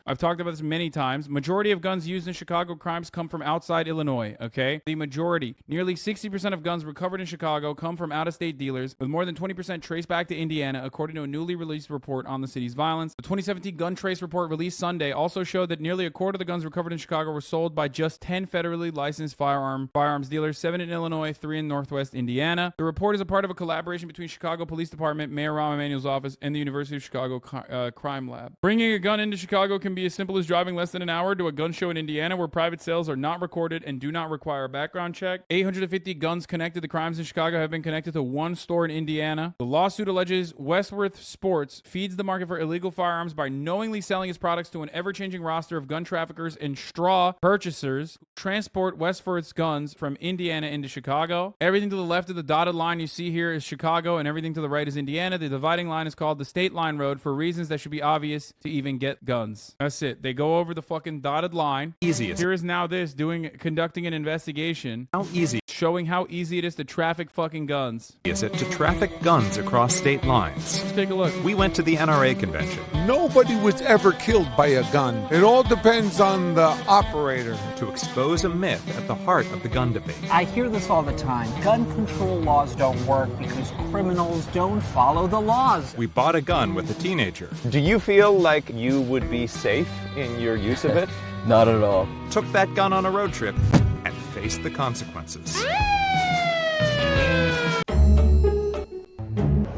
I've talked about this many times. Majority of guns used in Chicago crimes come from outside Illinois, okay? The majority. Nearly 60% of guns recovered in Chicago come from out-of-state dealers, with more than 20% traced back to Indiana, according to a newly released report on the city's violence. The 2017 Gun Trace report released Sunday also showed that nearly a quarter of the guns recovered in Chicago were sold by just 10 federally licensed firearms dealers, 7 in Illinois, 3 in Northwest Indiana. The report is a part of a collaboration between Chicago Police Department, Mayor Rahm Emanuel's office, and the University of Chicago Crime Lab. Bringing a gun into Chicago can be as simple as driving less than an hour to a gun show in Indiana where private sales are not recorded and do not require a background check. 850 guns connected to crimes in Chicago have been connected to one store in Indiana. The lawsuit alleges Westworth Sports feeds the market for illegal firearms by knowingly selling its products to an ever-changing roster of gun traffickers and straw purchasers who transport Westworth's guns from Indiana into Chicago. Everything to the left of the dotted line you see here is Chicago, and everything to the right is Indiana. The dividing line is called the State Line Road for reasons that should be obvious to even get guns. That's it. They go over the fucking dotted line. Easiest. Here is now this conducting an investigation. How easy. Showing how easy it is to traffic fucking guns. Is it to traffic guns across state lines? Let's take a look. We went to the NRA convention. Nobody was ever killed by a gun. It all depends on the operator. To expose a myth at the heart of the gun debate. I hear this all the time. Gun control laws don't work because criminals don't follow the laws. We bought a gun with a teenager. Do you feel like you would be safe in your use of it? Not at all. Took that gun on a road trip and faced the consequences.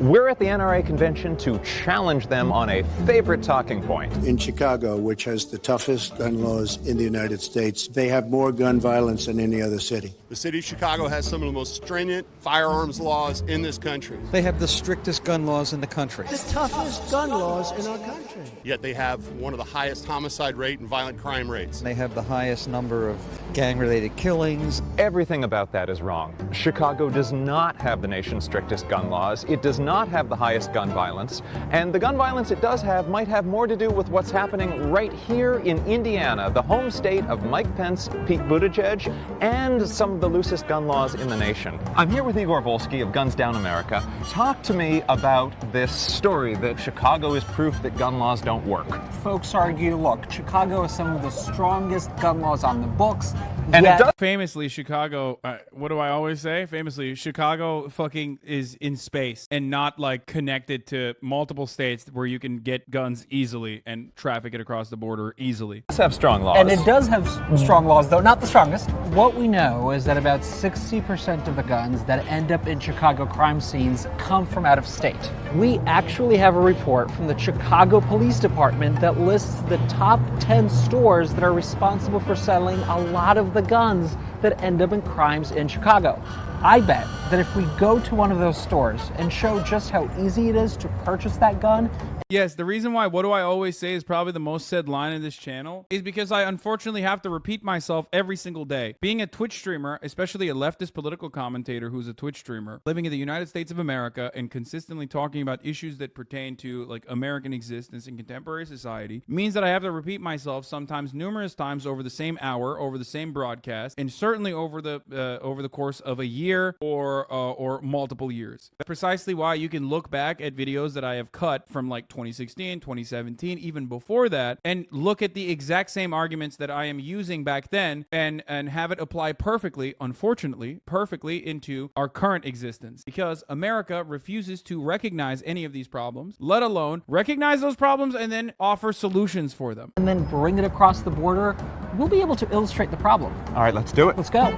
We're at the NRA convention to challenge them on a favorite talking point. In Chicago, which has the toughest gun laws in the United States, they have more gun violence than any other city. The city of Chicago has some of the most stringent firearms laws in this country. They have the strictest gun laws in the country. The toughest gun laws in our country. Yet they have one of the highest homicide rate and violent crime rates. They have the highest number of gang-related killings. Everything about that is wrong. Chicago does not have the nation's strictest gun laws. It does not have the highest gun violence. And the gun violence it does have might have more to do with what's happening right here in Indiana, the home state of Mike Pence, Pete Buttigieg, and some of the loosest gun laws in the nation. I'm here with Igor Volsky of Guns Down America. Talk to me about this story that Chicago is proof that gun laws don't work. Folks argue, look, Chicago has some of the strongest gun laws on the books. And it does. Famously, Chicago, what do I always say? Famously, Chicago fucking is in space and not like connected to multiple states where you can get guns easily and traffic it across the border easily. It does have strong laws. And it does have strong laws, though not the strongest. What we know is that about 60% of the guns that end up in Chicago crime scenes come from out of state. We actually have a report from the Chicago Police Department that lists the top 10 stores that are responsible for selling a lot of the guns that end up in crimes in Chicago. I bet that if we go to one of those stores and show just how easy it is to purchase that gun. Yes, the reason why what do I always say is probably the most said line in this channel is because I unfortunately have to repeat myself every single day. Being a Twitch streamer, especially a leftist political commentator who's a Twitch streamer, living in the United States of America and consistently talking about issues that pertain to like American existence in contemporary society, means that I have to repeat myself sometimes numerous times over the same hour, over the same broadcast, and certainly over the course of a year or multiple years. That's precisely why you can look back at videos that I have cut from like 2016, 2017, even before that, and look at the exact same arguments that I am using back then and have it apply perfectly, unfortunately, perfectly into our current existence. Because America refuses to recognize any of these problems, let alone recognize those problems and then offer solutions for them. And then bring it across the border, we'll be able to illustrate the problem. All right, let's do it. Let's go.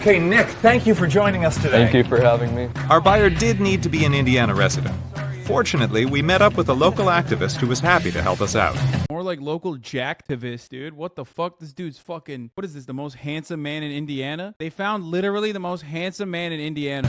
Okay, Nick, thank you for joining us today. Thank you for having me. Our buyer did need to be an Indiana resident. Fortunately, we met up with a local activist who was happy to help us out. More like local jacktivist, dude. What the fuck? This dude's fucking, what is this, the most handsome man in Indiana? They found literally the most handsome man in Indiana.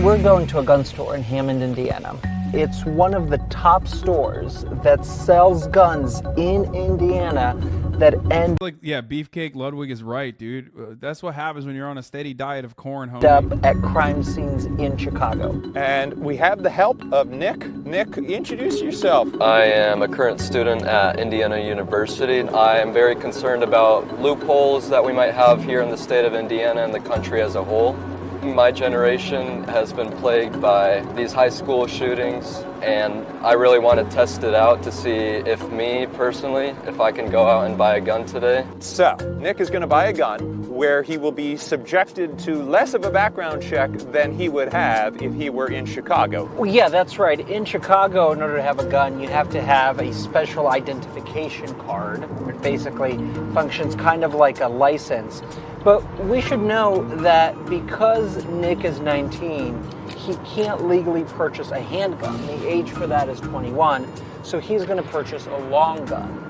We're going to a gun store in Hammond, Indiana. It's one of the top stores that sells guns in Indiana that end like, yeah, Beefcake Ludwig is right, dude. That's what happens when you're on a steady diet of corn, homie. up at crime scenes in Chicago. And we have the help of Nick. Nick, introduce yourself. I am a current student at Indiana University. I am very concerned about loopholes that we might have here in the state of Indiana and the country as a whole. My generation has been plagued by these high school shootings, and I really want to test it out to see if me personally, if I can go out and buy a gun today. So, Nick is going to buy a gun where he will be subjected to less of a background check than he would have if he were in Chicago. Well, yeah, that's right. In Chicago, in order to have a gun, you have to have a special identification card. It basically functions kind of like a license. But we should know that because Nick is 19, he can't legally purchase a handgun. The age for that is 21, so he's going to purchase a long gun.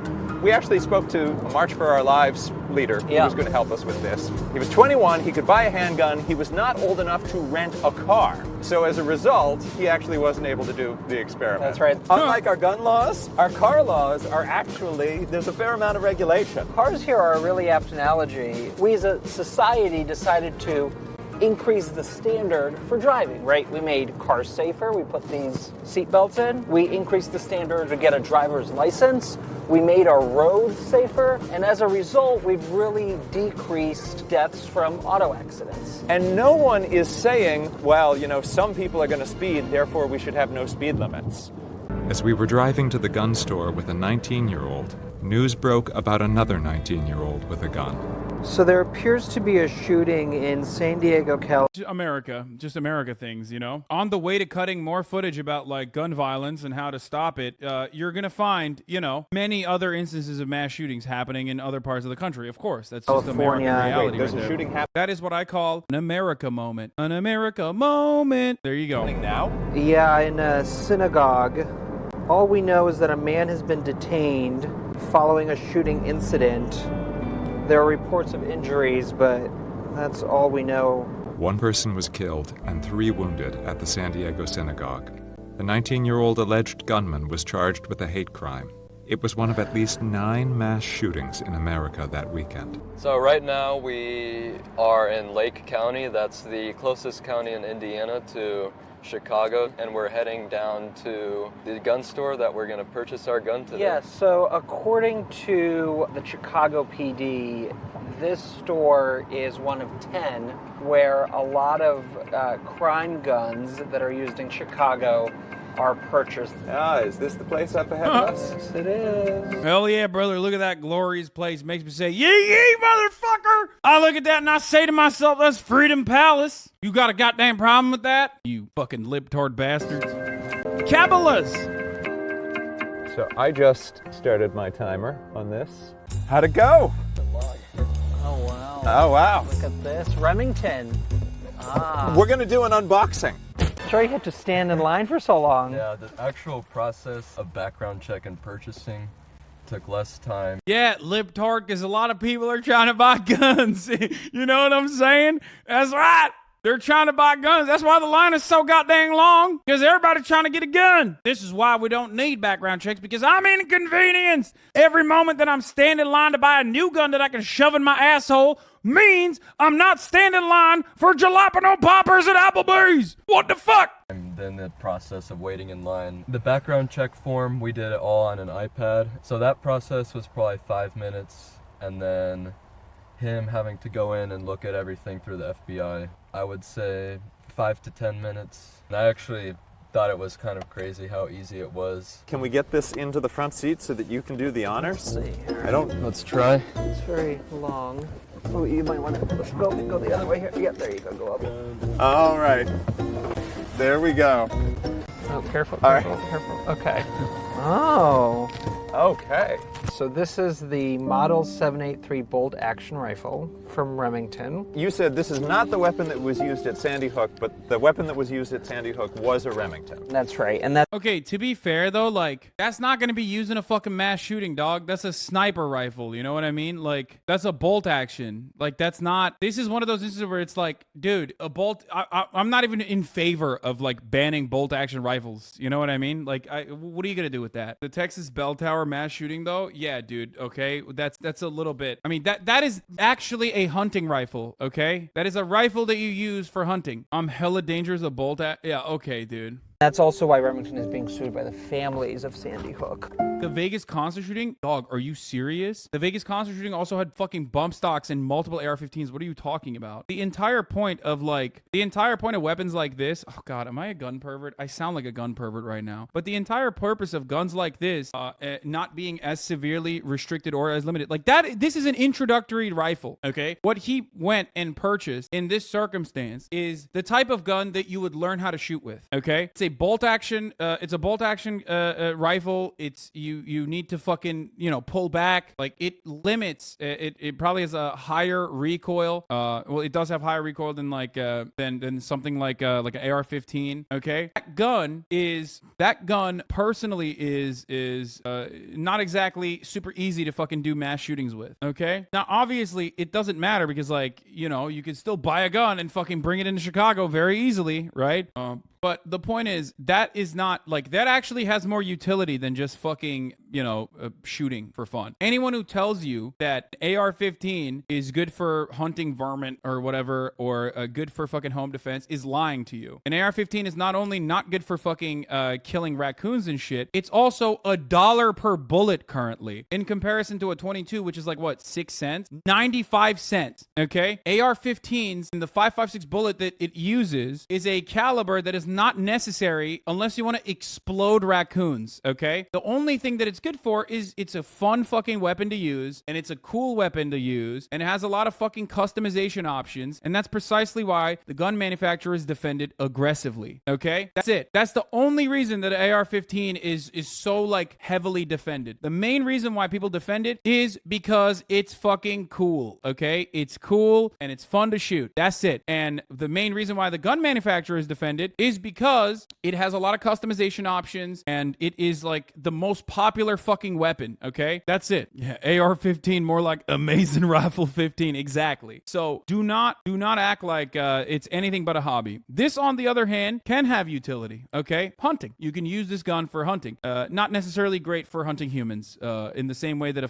We actually spoke to a March for Our Lives leader who Yeah. was going to help us with this. He was 21, he could buy a handgun, he was not old enough to rent a car. So as a result, he actually wasn't able to do the experiment. That's right. Unlike our gun laws, our car laws are actually, there's a fair amount of regulation. Cars here are a really apt analogy. We as a society decided to increase the standard for driving, right? We made cars safer, we put these seatbelts in, we increased the standard to get a driver's license, we made our roads safer, and as a result, we've really decreased deaths from auto accidents. And no one is saying, well, you know, some people are going to speed, therefore we should have no speed limits. As we were driving to the gun store with a 19-year-old, news broke about another 19-year-old with a gun. So there appears to be a shooting in San Diego, America, just America things, you know? On the way to cutting more footage about, like, gun violence and how to stop it, you're gonna find, you know, many other instances of mass shootings happening in other parts of the country. Of course, that's just American reality. Wait, there's right a there. shooting happening That is what I call an America moment. An America moment. There you go. now? Yeah, in a synagogue. All we know is that a man has been detained following a shooting incident. There are reports of injuries, but that's all we know. One person was killed and 3 wounded at the San Diego synagogue. The 19-year-old alleged gunman was charged with a hate crime. It was one of at least 9 mass shootings in America that weekend. So right now we are in Lake County. That's the closest county in Indiana to Chicago, and we're heading down to the gun store that we're going to purchase our gun today. Yeah, so according to the Chicago PD, this store is one of 10 where a lot of crime guns that are used in Chicago are purchased. Ah, is this the place up ahead of us? Yes, it is. Hell yeah, brother. Look at that glorious place. Makes me say, yee yee, motherfucker. I look at that and I say to myself, that's Freedom Palace. You got a goddamn problem with that? You fucking libtard bastards. Cabbalas. So I just started my timer on this. How'd it go? Oh, wow. Oh, wow. Look at this. Remington. We're going to do an unboxing. Sure, you had to stand in line for so long. Yeah, the actual process of background check and purchasing took less time. Yeah, libtard, because a lot of people are trying to buy guns. You know what I'm saying? That's right. They're trying to buy guns. That's why the line is so goddamn long, because everybody's trying to get a gun. This is why we don't need background checks, because I'm inconvenienced. Every moment that I'm standing in line to buy a new gun that I can shove in my asshole means I'm not standing in line for jalapeno poppers at Applebee's. What the fuck? And then the process of waiting in line. The background check form, we did it all on an iPad. So that process was probably 5 minutes. And then him having to go in and look at everything through the FBI, I would say 5 to 10 minutes. And I actually thought it was kind of crazy how easy it was. Can we get this into the front seat so that you can do the honors? Let's see. Let's try. It's very long. Oh, you might want to go the other way here. Yep, there you go. Go up. All right. There we go. Oh, careful, All right. careful. Okay. Oh. Okay. So this is the Model 783 bolt action rifle from Remington. You said this is not the weapon that was used at Sandy Hook, but the weapon that was used at Sandy Hook was a Remington. That's right. And that Okay, to be fair though, like, that's not gonna be used in a fucking mass shooting, dog. That's a sniper rifle, you know what I mean? Like, that's a bolt action. Like, that's not, this is one of those instances where it's like, dude, a bolt, I'm not even in favor of, like, banning bolt action rifles, you know what I mean? Like, what are you gonna do with that? The Texas Bell Tower mass shooting though, yeah, dude, okay, that's a little bit, I mean, that is actually a hunting rifle, okay? That is a rifle that you use for hunting. I'm hella dangerous, a bolt, yeah, okay, dude. That's also why Remington is being sued by the families of Sandy Hook. The Vegas concert shooting? Dog, are you serious? The Vegas concert shooting also had fucking bump stocks and multiple AR-15s. What are you talking about? The entire point of weapons like this, oh God, am I a gun pervert? I sound like a gun pervert right now. But the entire purpose of guns like this, not being as severely restricted or as limited, like that, this is an introductory rifle, okay? What he went and purchased in this circumstance is the type of gun that you would learn how to shoot with, okay? It's a bolt action rifle. It's you need to fucking, pull back. Like it limits, it probably has a higher recoil. Well, it does have higher recoil than than something like an AR-15, okay? That gun personally is not exactly super easy to fucking do mass shootings with, okay? Now, obviously, it doesn't matter because, you can still buy a gun and fucking bring it into Chicago very easily, right? But the point is, that is not, that actually has more utility than just fucking, shooting for fun. Anyone who tells you that AR-15 is good for hunting varmint or whatever, or good for fucking home defense is lying to you. An AR-15 is not only not good for fucking killing raccoons and shit, it's also $1 per bullet currently. In comparison to a 22, which is 6 cents? 95 cents, okay? AR-15s, and the 5.56 bullet that it uses is a caliber that is not necessary unless you want to explode raccoons, okay? The only thing that it's good for is it's a fun fucking weapon to use, and it's a cool weapon to use, and it has a lot of fucking customization options, and that's precisely why the gun manufacturers defend it aggressively, okay? That's it. That's the only reason that AR-15 is so, heavily defended. The main reason why people defend it is because it's fucking cool, okay? It's cool, and it's fun to shoot. That's it. And the main reason why the gun manufacturers defend it is because it has a lot of customization options, and it is the most popular fucking weapon, okay? That's it. Yeah, AR-15, more like Amazing Rifle 15, exactly. So do not act like it's anything but a hobby. This, on the other hand, can have utility, okay? Hunting. You can use this gun for hunting. Not necessarily great for hunting humans in the same way that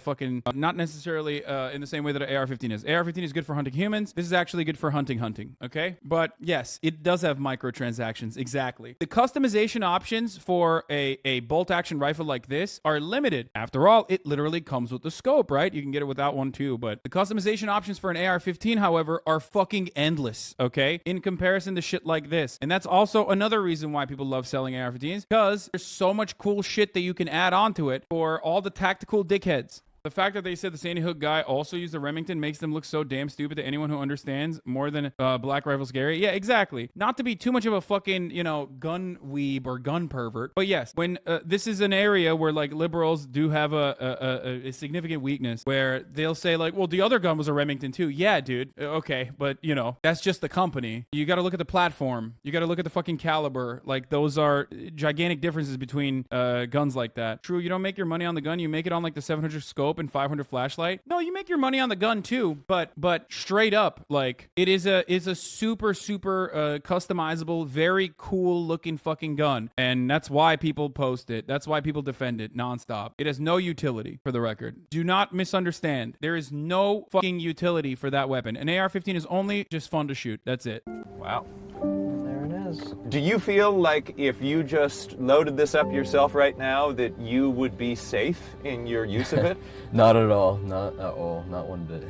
not necessarily in the same way that an AR-15 is. AR-15 is good for hunting humans. This is actually good for hunting, okay? But yes, it does have microtransactions. Exactly. The customization options for a bolt action rifle like this are limited. After all, it literally comes with the scope, right? You can get it without one too, but the customization options for an AR-15, however, are fucking endless, okay? In comparison to shit like this. And that's also another reason why people love selling AR-15s, because there's so much cool shit that you can add onto it for all the tactical dickheads. The fact that they said the Sandy Hook guy also used the Remington makes them look so damn stupid to anyone who understands more than Black Rifle Scary. Yeah, exactly. Not to be too much of a fucking, gun weeb or gun pervert. But yes, when this is an area where liberals do have a significant weakness where they'll say well, the other gun was a Remington too. Yeah, dude. Okay. But that's just the company. You got to look at the platform. You got to look at the fucking caliber. Those are gigantic differences between guns like that. True, you don't make your money on the gun. You make it on the 700 scope and 500 flashlight. No, you make your money on the gun too, but straight up, it is a super customizable, very cool looking fucking gun, and that's why people post it. That's why people defend it nonstop. It has no utility, for the record. Do not misunderstand. There is no fucking utility for that weapon. An AR-15 is only just fun to shoot. That's it. Wow. There it is. Do you feel like if you just loaded this up yourself right now that you would be safe in your use of it? Not at all. Not at all. Not one bit.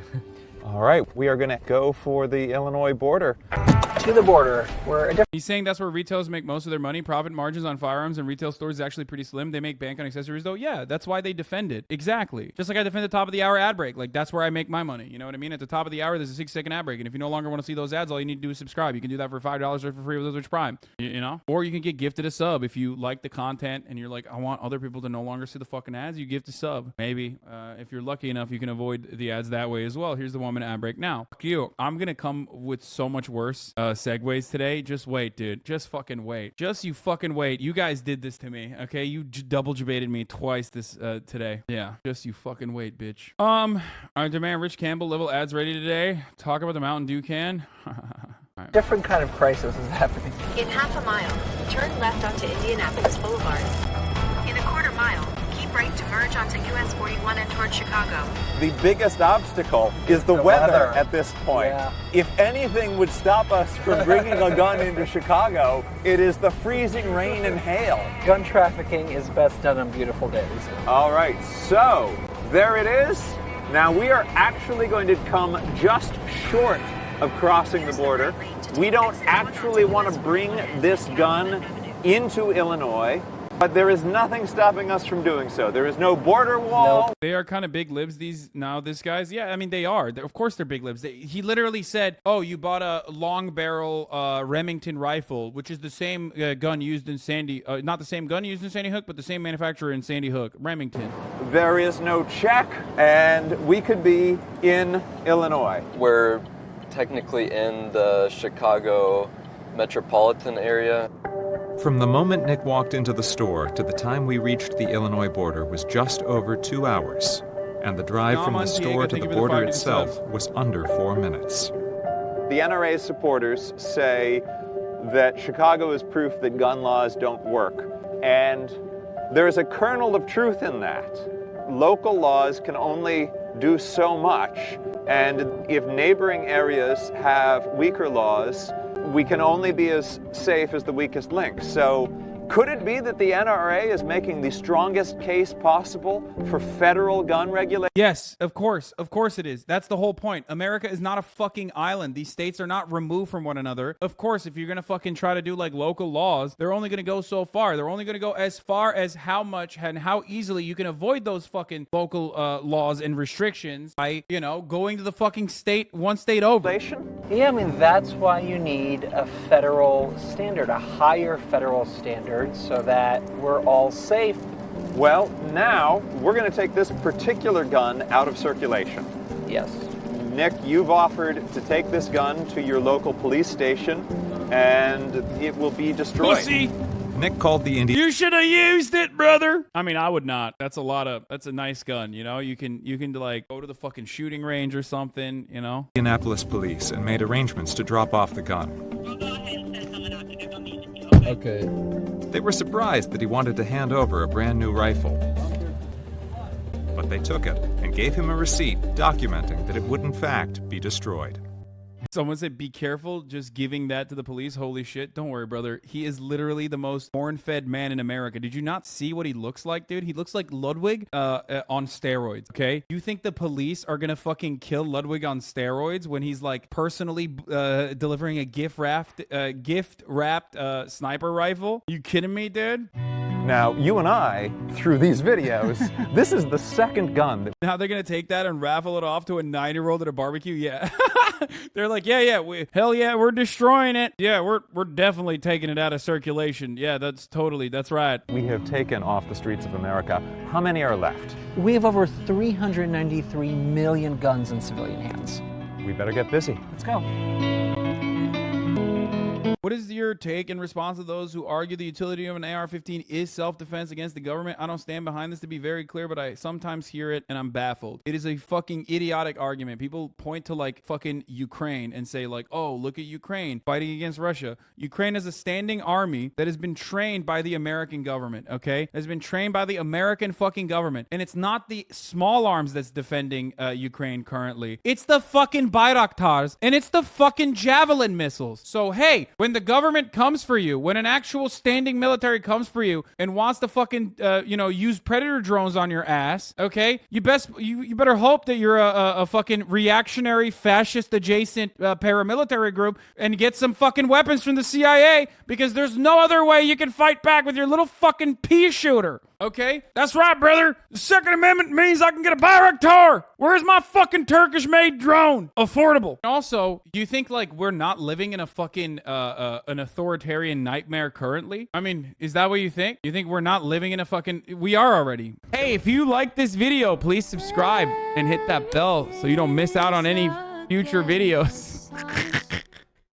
All right, we are going to go for the Illinois border. To the border, he's saying that's where retailers make most of their money. Profit margins on firearms and retail stores is actually pretty slim. They make bank on accessories though. Yeah, that's why they defend it. Exactly. Just like I defend the top of the hour ad break. That's where I make my money. You know what I mean? At the top of the hour, there's a 6-second ad break. And if you no longer want to see those ads, all you need to do is subscribe. You can do that for $5 or for free with Twitch Prime. You know? Or you can get gifted a sub if you like the content and you're like, I want other people to no longer see the fucking ads. You gift a sub. Maybe. If you're lucky enough, you can avoid the ads that way as well. Here's the 1-minute ad break now. Fuck you. I'm going to come with so much worse segues today. Just wait, dude. Just fucking wait. Just you fucking wait. You guys did this to me, okay? You double debated me twice this today. Yeah. Just you fucking wait, bitch. I demand Rich Campbell level ads ready today. Talk about the Mountain Dew can. Right. Different kind of crisis is happening. In half a mile, turn left onto Indianapolis Boulevard. In a quarter mile, keep right to merge onto US 41 and towards Chicago. The biggest obstacle is the weather at this point. Yeah. If anything would stop us from bringing a gun into Chicago, it is the freezing rain and hail. Gun trafficking is best done on beautiful days. All right, so there it is. Now we are actually going to come just short of crossing the border. We don't actually want to bring this gun into Illinois, but there is nothing stopping us from doing so. There is no border wall. They are kind of big libs, these guys. Yeah, I mean, they are. Of course they're big libs. He literally said, oh, you bought a long barrel Remington rifle, which is the same gun used in not the same gun used in Sandy Hook, but the same manufacturer in Sandy Hook, Remington. There is no check, and we could be in Illinois. We're technically in the Chicago metropolitan area. From the moment Nick walked into the store to the time we reached the Illinois border was just over 2 hours, and the drive from the store to the border itself was under 4 minutes. The NRA's supporters say that Chicago is proof that gun laws don't work, and there is a kernel of truth in that. Local laws can only do so much, and if neighboring areas have weaker laws, we can only be as safe as the weakest link. So could it be that the NRA is making the strongest case possible for federal gun regulation? Yes, of course. Of course it is. That's the whole point. America is not a fucking island. These states are not removed from one another. Of course, if you're going to fucking try to do like local laws, they're only going to go so far. They're only going to go as far as how much and how easily you can avoid those fucking local laws and restrictions by, going to the fucking state, one state over. Yeah, I mean, that's why you need a federal standard, a higher federal standard, so that we're all safe. Well, now we're going to take this particular gun out of circulation. Yes. Nick, you've offered to take this gun to your local police station, and it will be destroyed. Pussy! Nick called the Indian. You should have used it, brother. I mean, I would not. That's a nice gun, You can like go to the fucking shooting range or something, Indianapolis police and made arrangements to drop off the gun. Okay. They were surprised that he wanted to hand over a brand new rifle. But they took it and gave him a receipt documenting that it would in fact be destroyed. Someone said, be careful just giving that to the police. Holy shit. Don't worry, brother. He is literally the most corn-fed man in America. Did you not see what he looks like, dude? He looks like Ludwig on steroids, okay? You think the police are gonna fucking kill Ludwig on steroids when he's like personally delivering a gift-wrapped sniper rifle? You kidding me, dude? Now, you and I, through these videos, this is the second gun that... Now they're gonna take that and raffle it off to a 9-year-old at a barbecue? Yeah. They're like, hell yeah, we're destroying it. Yeah, we're definitely taking it out of circulation. Yeah, that's right. We have taken off the streets of America. How many are left? We have over 393 million guns in civilian hands. We better get busy. Let's go. What is your take in response to those who argue the utility of an AR-15 is self-defense against the government? I don't stand behind this to be very clear, but I sometimes hear it and I'm baffled. It is a fucking idiotic argument. People point to like fucking Ukraine and say like, oh, look at Ukraine fighting against Russia. Ukraine is a standing army that has been trained by the American government, okay? Has been trained by the American fucking government. And it's not the small arms that's defending Ukraine currently. It's the fucking Bayraktars and it's the fucking Javelin missiles. So, hey, when the government comes for you, when an actual standing military comes for you and wants to fucking, use predator drones on your ass, okay? You better hope that you're a fucking reactionary, fascist adjacent paramilitary group and get some fucking weapons from the CIA, because there's no other way you can fight back with your little fucking pea shooter. Okay? That's right, brother. The Second Amendment means I can get a Bayraktar. Where's my fucking Turkish-made drone? Affordable. Also, do you think, like, we're not living in a fucking, an authoritarian nightmare currently? I mean, is that what you think? You think we're not living in a fucking... We are already. Hey, if you like this video, please subscribe and hit that bell so you don't miss out on any future videos.